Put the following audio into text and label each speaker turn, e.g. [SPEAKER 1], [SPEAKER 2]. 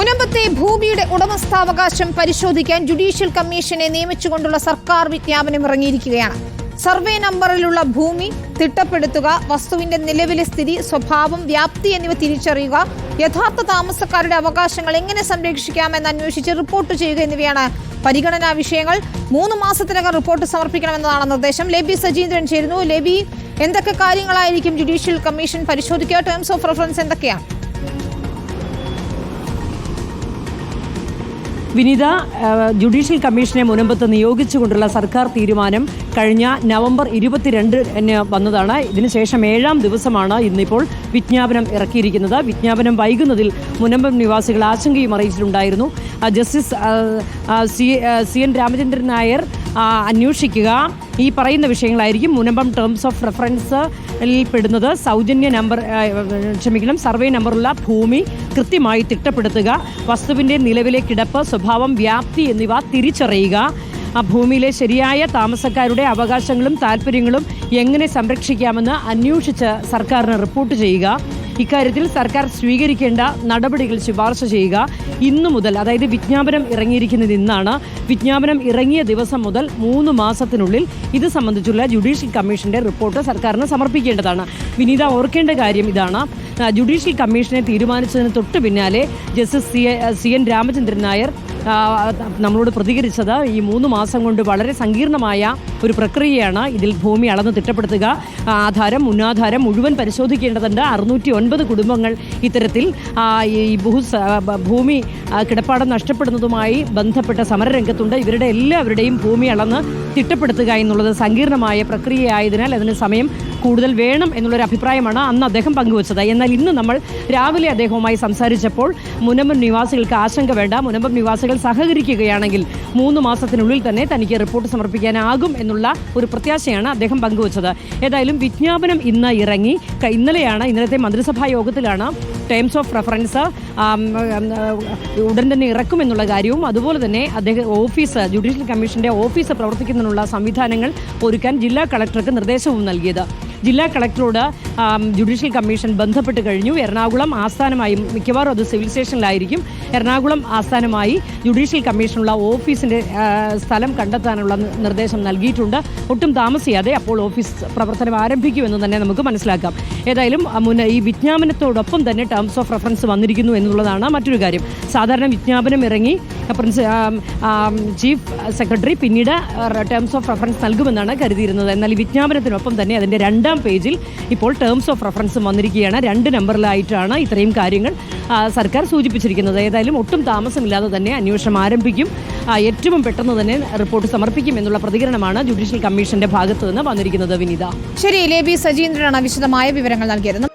[SPEAKER 1] മുനമ്പത്തെ ഭൂമിയുടെ ഉടമസ്ഥാവകാശം പരിശോധിക്കാൻ ജുഡീഷ്യൽ കമ്മീഷനെ നിയമിച്ചുകൊണ്ടുള്ള സർക്കാർ വിജ്ഞാപനം ഇറങ്ങിയിരിക്കുകയാണ്. സർവേ നമ്പറിലുള്ള ഭൂമി തിട്ടപ്പെടുത്തുക, വസ്തുവിന്റെ നിലവിലെ സ്ഥിതി, സ്വഭാവം, വ്യാപ്തി എന്നിവ തിരിച്ചറിയുക, യഥാർത്ഥ താമസക്കാരുടെ അവകാശങ്ങൾ എങ്ങനെ സംരക്ഷിക്കാമെന്ന് അന്വേഷിച്ച് റിപ്പോർട്ട് ചെയ്യുക എന്നിവയാണ് പരിഗണനാ വിഷയങ്ങൾ. 3 മാസത്തിനകം റിപ്പോർട്ട് സമർപ്പിക്കണമെന്നതാണ് നിർദ്ദേശം. ലേബി സജീന്ദ്രൻ ചേരുന്നു. ലേബി, എന്തൊക്കെ കാര്യങ്ങളായിരിക്കും ജുഡീഷ്യൽ കമ്മീഷൻ പരിശോധിക്കുക? ടേംസ് ഓഫ് റെഫറൻസ് എന്തൊക്കെയാണ്?
[SPEAKER 2] വിനീത, ജുഡീഷ്യൽ കമ്മീഷനെ മുനമ്പത്ത് നിയോഗിച്ചുകൊണ്ടുള്ള സർക്കാർ തീരുമാനം കഴിഞ്ഞ നവംബർ 22 വന്നതാണ്. ഇതിനുശേഷം 7ാം ദിവസമാണ് ഇന്നിപ്പോൾ വിജ്ഞാപനം ഇറക്കിയിരിക്കുന്നത്. വിജ്ഞാപനം വൈകുന്നതിൽ മുനമ്പം നിവാസികൾ ആശങ്കയും അറിയിച്ചിട്ടുണ്ടായിരുന്നു. ജസ്റ്റിസ് CN രാമചന്ദ്രൻ നായർ അന്വേഷിക്കുക ഈ പറയുന്ന വിഷയങ്ങളായിരിക്കും. മുനമ്പം ടേംസ് ഓഫ് റെഫറൻസിൽ പെടുന്നത് സർവേ നമ്പറുള്ള ഭൂമി കൃത്യമായി തിട്ടപ്പെടുത്തുക, വസ്തുവിൻ്റെ നിലവിലെ കിടപ്പ്, സ്വഭാവം, വ്യാപ്തി എന്നിവ തിരിച്ചറിയുക, ആ ഭൂമിയിലെ ശരിയായ താമസക്കാരുടെ അവകാശങ്ങളും താല്പര്യങ്ങളും എങ്ങനെ സംരക്ഷിക്കാമെന്ന് അന്വേഷിച്ച് സർക്കാരിന് റിപ്പോർട്ട് ചെയ്യുക, ഇക്കാര്യത്തിൽ സർക്കാർ സ്വീകരിക്കേണ്ട നടപടികൾ ശുപാർശ ചെയ്യുക. ഇന്നു മുതൽ, അതായത് വിജ്ഞാപനം ഇറങ്ങിയിരിക്കുന്നത് ഇന്നാണ്, വിജ്ഞാപനം ഇറങ്ങിയ ദിവസം മുതൽ 3 മാസത്തിനുള്ളിൽ ഇത് സംബന്ധിച്ചുള്ള ജുഡീഷ്യൽ കമ്മീഷന്റെ റിപ്പോർട്ട് സർക്കാരിന് സമർപ്പിക്കേണ്ടതാണ്. വിനീത, ഓർക്കേണ്ട കാര്യം ഇതാണ്. ജുഡീഷ്യൽ കമ്മീഷനെ തീരുമാനിച്ചതിന് തൊട്ട് പിന്നാലെ ജസ്റ്റിസ് CN രാമചന്ദ്രൻ നായർ നമ്മളോട് പ്രതികരിച്ചത് ഈ 3 മാസം കൊണ്ട് വളരെ സങ്കീർണമായ ഒരു പ്രക്രിയയാണ്. ഇതിൽ ഭൂമി അളന്ന് തിട്ടപ്പെടുത്തുക, ആധാരം, മുന്നാധാരം മുഴുവൻ പരിശോധിക്കേണ്ടതുണ്ട്. 609 കുടുംബങ്ങൾ ഇത്തരത്തിൽ ഈ ഭൂമി കിടപ്പാടം നഷ്ടപ്പെടുന്നതുമായി ബന്ധപ്പെട്ട സമരരംഗത്തുണ്ട്. ഇവരുടെ എല്ലാവരുടെയും ഭൂമി അളന്ന് തിട്ടപ്പെടുത്തുക എന്നുള്ളത് സങ്കീർണമായ പ്രക്രിയയായതിനാൽ അതിന് സമയം കൂടുതൽ വേണം എന്നുള്ളൊരു അഭിപ്രായമാണ് അന്ന് അദ്ദേഹം പങ്കുവച്ചത്. എന്നാൽ ഇന്ന് നമ്മൾ രാവിലെ അദ്ദേഹവുമായി സംസാരിച്ചപ്പോൾ മുനമ്പം നിവാസികൾക്ക് ആശങ്ക വേണ്ട, മുനമ്പം നിവാസികൾ സഹകരിക്കുകയാണെങ്കിൽ 3 മാസത്തിനുള്ളിൽ തന്നെ തനിക്ക് റിപ്പോർട്ട് സമർപ്പിക്കാനാകും എന്നുള്ള ഒരു പ്രത്യാശയാണ് അദ്ദേഹം പങ്കുവച്ചത്. ഏതായാലും വിജ്ഞാപനം ഇന്ന് ഇറങ്ങി. ഇന്നലത്തെ മന്ത്രിസഭാ യോഗത്തിലാണ് ടേംസ് ഓഫ് റെഫറൻസ് ഉടൻ തന്നെ ഇറക്കുമെന്നുള്ള കാര്യവും അതുപോലെ തന്നെ ജുഡീഷ്യൽ കമ്മീഷന്റെ ഓഫീസ് പ്രവർത്തിക്കുന്നതിനുള്ള സംവിധാനങ്ങൾ ഒരുക്കാൻ ജില്ലാ കളക്ടർക്ക് നിർദ്ദേശവും നൽകിയത്. ജില്ലാ കളക്ടറോട് ജുഡീഷ്യൽ കമ്മീഷൻ ബന്ധപ്പെട്ട് കഴിഞ്ഞു. എറണാകുളം ആസ്ഥാനമായി, മിക്കവാറും അത് സിവിൽ സ്റ്റേഷനിലായിരിക്കും, എറണാകുളം ആസ്ഥാനമായി ജുഡീഷ്യൽ കമ്മീഷനുള്ള ഓഫീസിൻ്റെ സ്ഥലം കണ്ടെത്താനുള്ള നിർദ്ദേശം നൽകിയിട്ടുണ്ട്. ഒട്ടും താമസിയാതെ അപ്പോൾ ഓഫീസ് പ്രവർത്തനം ആരംഭിക്കുമെന്ന് തന്നെ നമുക്ക് മനസ്സിലാക്കാം. ഏതായാലും ഈ വിജ്ഞാപനത്തോടൊപ്പം തന്നെ ടേംസ് ഓഫ് റെഫറൻസ് വന്നിരിക്കുന്നു എന്നുള്ളതാണ് മറ്റൊരു കാര്യം. സാധാരണ വിജ്ഞാപനം ഇറങ്ങി ചീഫ് സെക്രട്ടറി പിന്നീട് ടേംസ് ഓഫ് റെഫറൻസ് നൽകുമെന്നാണ് കരുതിയിരുന്നത്. എന്നാൽ ഈ വിജ്ഞാപനത്തിനൊപ്പം തന്നെ അതിൻ്റെ 2ാം പേജിൽ ഇപ്പോൾ ടേംസ് ഓഫ് റെഫറൻസും വന്നിരിക്കുകയാണ്. 2 നമ്പറിലായിട്ടാണ് ഇത്രയും കാര്യങ്ങൾ സർക്കാർ സൂചിപ്പിച്ചിരിക്കുന്നത്. ഏതായാലും ഒട്ടും താമസമില്ലാതെ തന്നെ അന്വേഷണം ആരംഭിക്കും, ഏറ്റവും പെട്ടെന്ന് തന്നെ റിപ്പോർട്ട് സമർപ്പിക്കും എന്നുള്ള പ്രതികരണമാണ് ജുഡീഷ്യൽ കമ്മീഷന്റെ ഭാഗത്തു നിന്ന് വന്നിരിക്കുന്നത്. വിനീത,
[SPEAKER 1] ശരി. ലേബി സജീന്ദ്രനാണ് വിശദമായ വിവരങ്ങൾ നൽകിയത്.